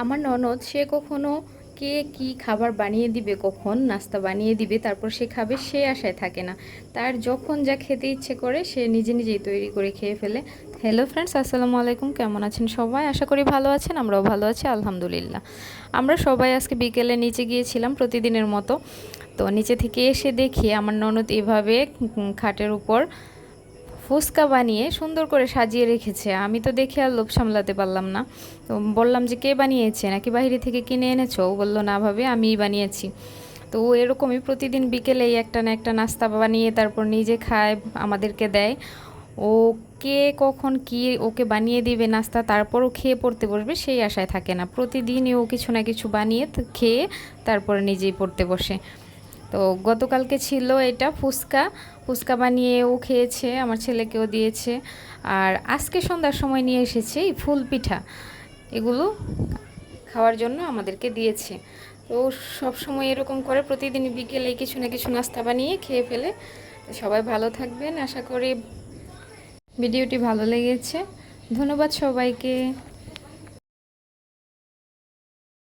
আমার ননদ সে কখনো কে কি খাবার বানিয়ে দিবে, কখন নাস্তা বানিয়ে দিবে তারপর সে খাবে, সে আশায় থাকে না। তার যখন যা খেতে ইচ্ছে করে সে নিজে নিজেই তৈরি করে খেয়ে ফেলে। হ্যালো ফ্রেন্ডস, আসসালামু আলাইকুম। কেমন আছেন সবাই? আশা করি ভালো আছেন। আমরাও ভালো আছি আলহামদুলিল্লাহ। আমরা সবাই আজকে বিকেলে নিচে গিয়েছিলাম প্রতিদিনের মতো। তো নিচে থেকে এসে দেখি আমার ননদ এভাবে খাটের উপর ফুচকা বানিয়ে সুন্দর করে সাজিয়ে রেখেছে। আমি তো দেখে আর লোভ সামলাতে পারলাম না। তো বললাম যে কে বানিয়েছে, নাকি বাইরে থেকে কিনে এনেছো? ও বললো না ভাবে, আমিই বানিয়েছি। তো ও এরকমই প্রতিদিন বিকেলে একটা না একটা নাস্তা বানিয়ে তারপর নিজে খায়, আমাদেরকে দেয়। ও কে কখন কি ওকে বানিয়ে দিবে নাস্তা, তারপরও খেয়ে পড়তে বসবে সেই আশায় থাকে না। প্রতিদিনই ও কিছু না কিছু বানিয়ে খেয়ে তারপরে নিজেই পড়তে বসে। তো গতকালকে ছিল এটা ফুচকা, ফুচকা বানিয়ে ও খেয়েছে, আমার ছেলেকেও দিয়েছে। আর আজকে সন্ধ্যার সময় নিয়ে এসেছে এই ফুল পিঠা, এগুলো খাওয়ার জন্য আমাদেরকে দিয়েছে। তো সব সময় এরকম করে প্রতিদিন বিকেলে কিছু না কিছু নাস্তা বানিয়ে খেয়ে ফেলে। সবাই ভালো থাকবেন, আশা করি ভিডিওটি ভালো লেগেছে। ধন্যবাদ সবাইকে।